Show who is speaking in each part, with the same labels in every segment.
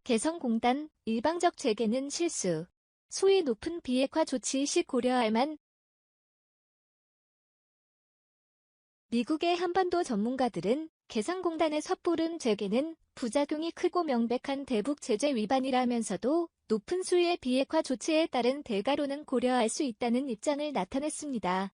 Speaker 1: 개성공단, 일방적 재개는 실수. 소위 높은 비핵화 조치 시 고려할 만. 미국의 한반도 전문가들은 개성공단의 섣부른 재개는 부작용이 크고 명백한 대북 제재 위반이라면서도 높은 수위의 비핵화 조치에 따른 대가로는 고려할 수 있다는 입장을 나타냈습니다.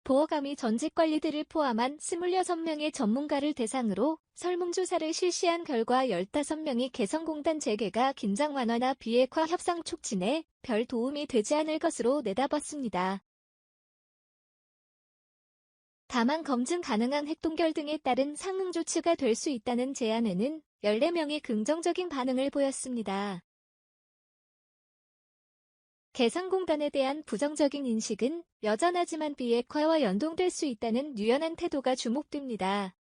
Speaker 1: 보어감이 전직관리들을 포함한 26명의 전문가를 대상으로 설문조사를 실시한 결과 15명이 개성공단 재개가 긴장 완화나 비핵화 협상 촉진에 별 도움이 되지 않을 것으로 내다봤습니다. 다만 검증 가능한 핵동결 등에 따른 상응 조치가 될 수 있다는 제안에는 14명이 긍정적인 반응을 보였습니다. 개성공단에 대한 부정적인 인식은 여전하지만 비핵화와 연동될 수 있다는 유연한 태도가 주목됩니다.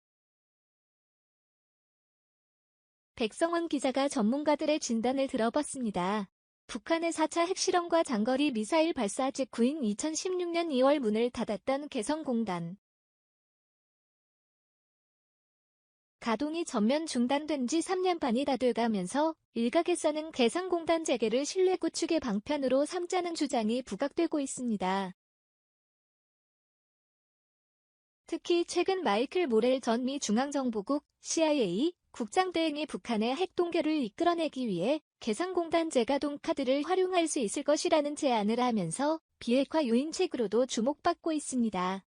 Speaker 1: 백성원 기자가 전문가들의 진단을 들어봤습니다. 북한의 4차 핵실험과 장거리 미사일 발사 직후인 2016년 2월 문을 닫았던 개성공단. 가동이 전면 중단된 지 3년 반이 다 돼가면서 일각에서는 개성공단 재개를 신뢰 구축의 방편으로 삼자는 주장이 부각되고 있습니다. 특히 최근 마이클 모렐 전 미 중앙정보국 CIA 국장 대행이 북한의 핵동결을 이끌어내기 위해 개성공단 재가동 카드를 활용할 수 있을 것이라는 제안을 하면서 비핵화 유인책으로도 주목받고 있습니다.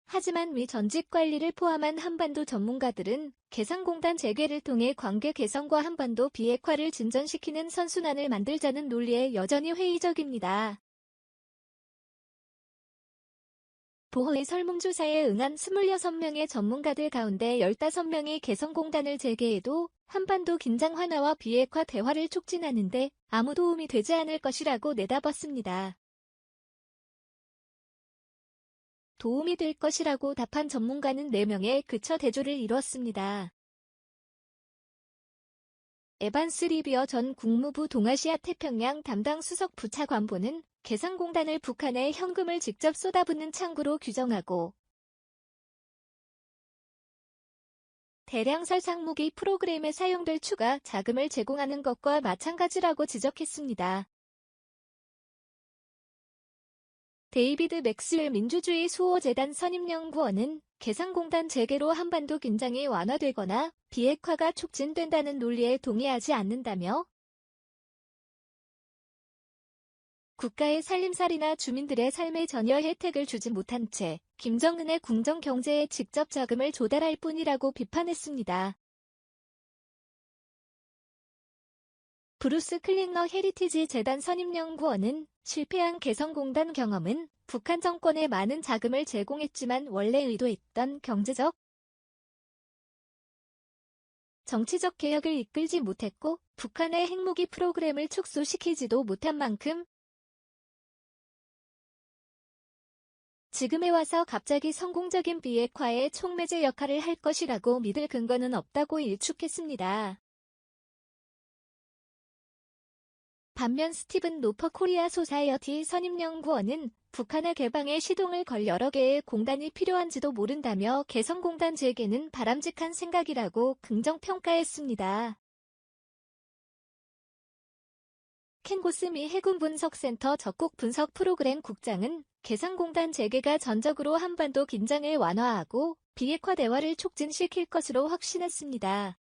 Speaker 1: 하지만 미 전직 관리를 포함한 한반도 전문가들은 개성공단 재개를 통해 관계 개선과 한반도 비핵화를 진전시키는 선순환을 만들자는 논리에 여전히 회의적입니다. 보허의 설문조사에 응한 26명의 전문가들 가운데 15명이 개성공단을 재개해도 한반도 긴장 완화와 비핵화 대화를 촉진하는 데 아무 도움이 되지 않을 것이라고 내다봤습니다. 도움이 될 것이라고 답한 전문가는 4명에 그쳐 대조를 이뤘습니다. 에반스 리비어 전 국무부 동아시아 태평양 담당 수석 부차관보는 개성공단을 북한에 현금을 직접 쏟아붓는 창구로 규정하고 대량 살상무기 프로그램에 사용될 추가 자금을 제공하는 것과 마찬가지라고 지적했습니다. 데이비드 맥스웰 민주주의 수호재단 선임연구원은 개성공단 재개로 한반도 긴장이 완화되거나 비핵화가 촉진된다는 논리에 동의하지 않는다며 국가의 살림살이나 주민들의 삶에 전혀 혜택을 주지 못한 채 김정은의 궁정 경제에 직접 자금을 조달할 뿐이라고 비판했습니다. 브루스 클링너 헤리티지 재단 선임연구원은 실패한 개성공단 경험은 북한 정권에 많은 자금을 제공했지만 원래 의도했던 경제적, 정치적 개혁을 이끌지 못했고 북한의 핵무기 프로그램을 축소시키지도 못한 만큼 지금에 와서 갑자기 성공적인 비핵화의 촉매제 역할을 할 것이라고 믿을 근거는 없다고 일축했습니다. 반면 스티븐 노퍼 코리아 소사이어티 선임연구원은 북한의 개방에 시동을 걸 여러 개의 공단이 필요한지도 모른다며 개성공단 재개는 바람직한 생각이라고 긍정평가했습니다. 켄 고스미 해군분석센터 적국 분석 프로그램 국장은 개성공단 재개가 전적으로 한반도 긴장을 완화하고 비핵화 대화를 촉진시킬 것으로 확신했습니다.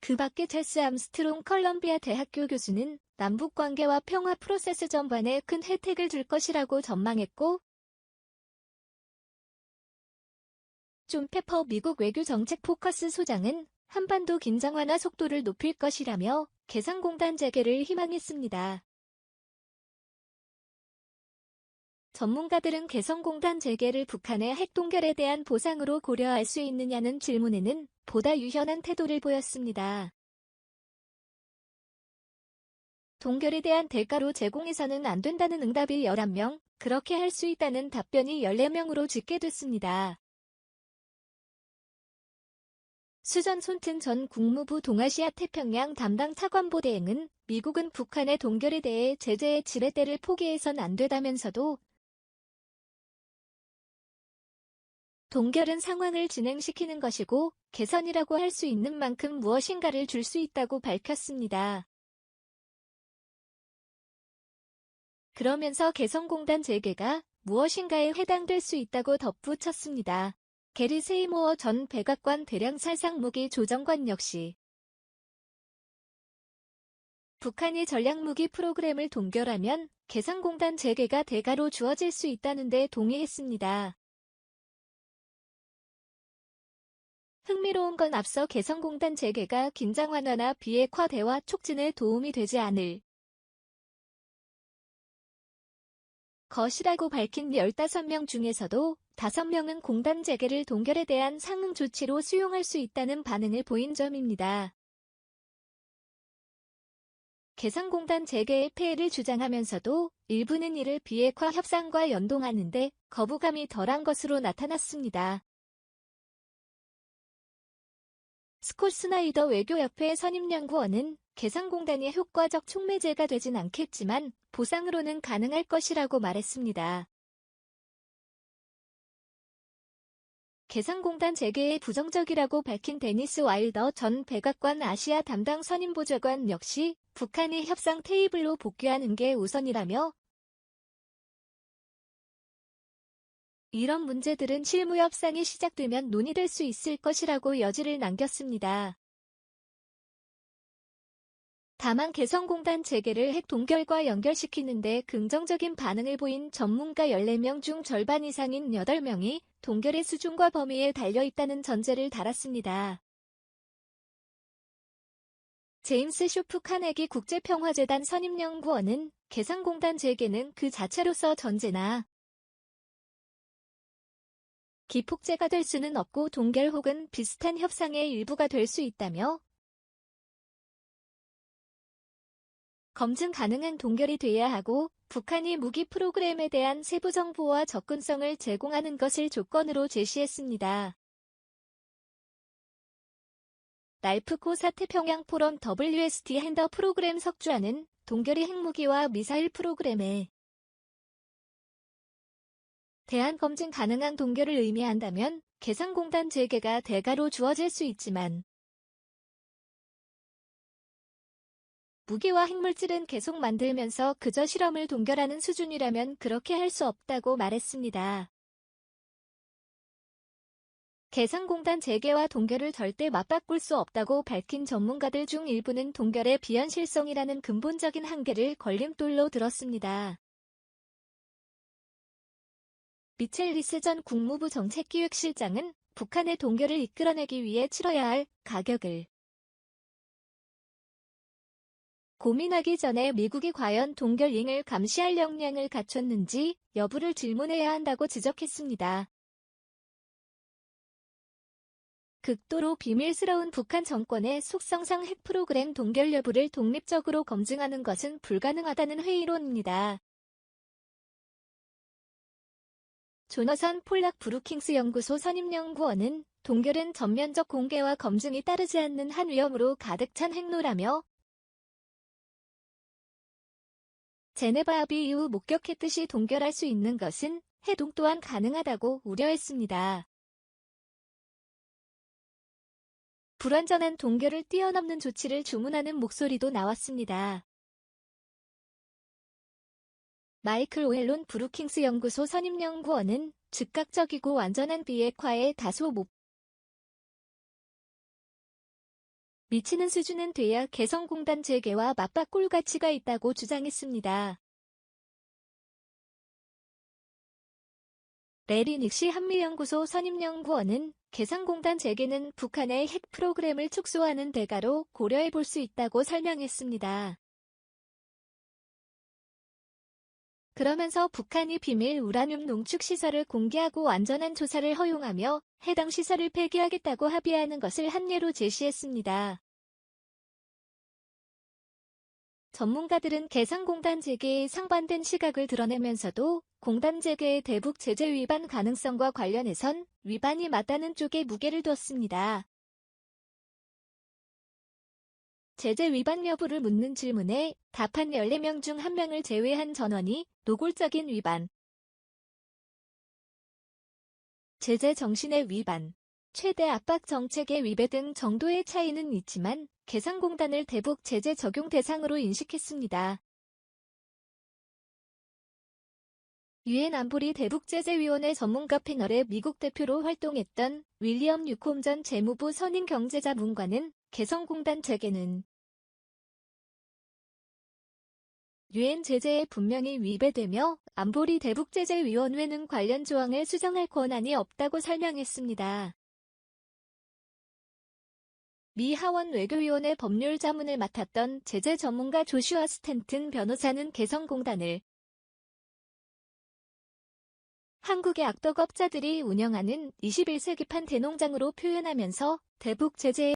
Speaker 1: 그 밖에 체스 암스트롱 컬럼비아 대학교 교수는 남북관계와 평화 프로세스 전반에 큰 혜택을 줄 것이라고 전망했고 존 페퍼 미국 외교정책 포커스 소장은 한반도 긴장 완화 속도를 높일 것이라며 개성공단 재개를 희망했습니다. 전문가들은 개성공단 재개를 북한의 핵동결에 대한 보상으로 고려할 수 있느냐는 질문에는 보다 유연한 태도를 보였습니다. 동결에 대한 대가로 제공해서는 안 된다는 응답이 11명, 그렇게 할 수 있다는 답변이 14명으로 집계됐습니다. 수전 손튼 전 국무부 동아시아 태평양 담당 차관보 대행은 미국은 북한의 동결에 대해 제재의 지렛대를 포기해선 안 되다면서도 동결은 상황을 진행시키는 것이고 개선이라고 할 수 있는 만큼 무엇인가를 줄 수 있다고 밝혔습니다. 그러면서 개성공단 재개가 무엇인가에 해당될 수 있다고 덧붙였습니다. 게리 세이모어 전 백악관 대량살상무기 조정관 역시 북한이 전략무기 프로그램을 동결하면 개성공단 재개가 대가로 주어질 수 있다는 데 동의했습니다. 흥미로운 건 앞서 개성공단 재개가 긴장 완화나 비핵화 대화 촉진에 도움이 되지 않을 것이라고 밝힌 15명 중에서도 5명은 공단 재개를 동결에 대한 상응 조치로 수용할 수 있다는 반응을 보인 점입니다. 개성공단 재개의 폐해를 주장하면서도 일부는 이를 비핵화 협상과 연동하는데 거부감이 덜한 것으로 나타났습니다. 스콧 스나이더 외교협회 선임연구원은 개성공단이 효과적 촉매제가 되진 않겠지만 보상으로는 가능할 것이라고 말했습니다. 개성공단 재개에 부정적이라고 밝힌 데니스 와일더 전 백악관 아시아 담당 선임보좌관 역시 북한이 협상 테이블로 복귀하는 게 우선이라며 이런 문제들은 실무 협상이 시작되면 논의될 수 있을 것이라고 여지를 남겼습니다. 다만 개성공단 재개를 핵 동결과 연결시키는 데 긍정적인 반응을 보인 전문가 14명 중 절반 이상인 8명이 동결의 수준과 범위에 달려있다는 전제를 달았습니다. 제임스 쇼프 카네기 국제평화재단 선임연구원은 개성공단 재개는 그 자체로서 전제나 기폭제가 될 수는 없고 동결 혹은 비슷한 협상의 일부가 될 수 있다며 검증 가능한 동결이 돼야 하고 북한이 무기 프로그램에 대한 세부 정보와 접근성을 제공하는 것을 조건으로 제시했습니다. 랄프코 사태평양 포럼 WST 핸더 프로그램 석주안은 동결이 핵무기와 미사일 프로그램에 대한 검증 가능한 동결을 의미한다면 개성공단 재개가 대가로 주어질 수 있지만 무기와 핵물질은 계속 만들면서 그저 실험을 동결하는 수준이라면 그렇게 할 수 없다고 말했습니다. 개성공단 재개와 동결을 절대 맞바꿀 수 없다고 밝힌 전문가들 중 일부는 동결의 비현실성이라는 근본적인 한계를 걸림돌로 들었습니다. 미첼 리스 전 국무부 정책기획실장은 북한의 동결을 이끌어내기 위해 치러야 할 가격을 고민하기 전에 미국이 과연 동결 이행을 감시할 역량을 갖췄는지 여부를 질문해야 한다고 지적했습니다. 극도로 비밀스러운 북한 정권의 속성상 핵 프로그램 동결 여부를 독립적으로 검증하는 것은 불가능하다는 회의론입니다. 조너선 폴락 브루킹스 연구소 선임연구원은 동결은 전면적 공개와 검증이 따르지 않는 한 위험으로 가득 찬 핵노라며 제네바 합의 이후 목격했듯이 동결할 수 있는 것은 해동 또한 가능하다고 우려했습니다. 불완전한 동결을 뛰어넘는 조치를 주문하는 목소리도 나왔습니다. 마이클 오헬론 브루킹스 연구소 선임연구원은 즉각적이고 완전한 비핵화에 다소 못 미치는 수준은 돼야 개성공단 재개와 맞바꿀 가치가 있다고 주장했습니다. 레리 닉시 한미연구소 선임연구원은 개성공단 재개는 북한의 핵 프로그램을 축소하는 대가로 고려해 볼 수 있다고 설명했습니다. 그러면서 북한이 비밀 우라늄 농축 시설을 공개하고 완전한 조사를 허용하며 해당 시설을 폐기하겠다고 합의하는 것을 한 예로 제시했습니다. 전문가들은 개성공단 재개에 상반된 시각을 드러내면서도 공단 재개의 대북 제재 위반 가능성과 관련해선 위반이 맞다는 쪽에 무게를 뒀습니다. 제재 위반 여부를 묻는 질문에 답한 14명 중 1명을 제외한 전원이 노골적인 위반, 제재 정신의 위반, 최대 압박 정책의 위배 등 정도의 차이는 있지만 개성공단을 대북 제재 적용 대상으로 인식했습니다. 유엔 안보리 대북제재위원회 전문가 패널의 미국 대표로 활동했던 윌리엄 뉴콤 전 재무부 선임 경제자문관은 개성공단 재개는 유엔 제재에 분명히 위배되며 안보리 대북제재위원회는 관련 조항을 수정할 권한이 없다고 설명했습니다. 미 하원 외교위원회 법률 자문을 맡았던 제재 전문가 조슈아 스탠튼 변호사는 개성공단을 한국의 악덕업자들이 운영하는 21세기판 대농장으로 표현하면서 대북 제재에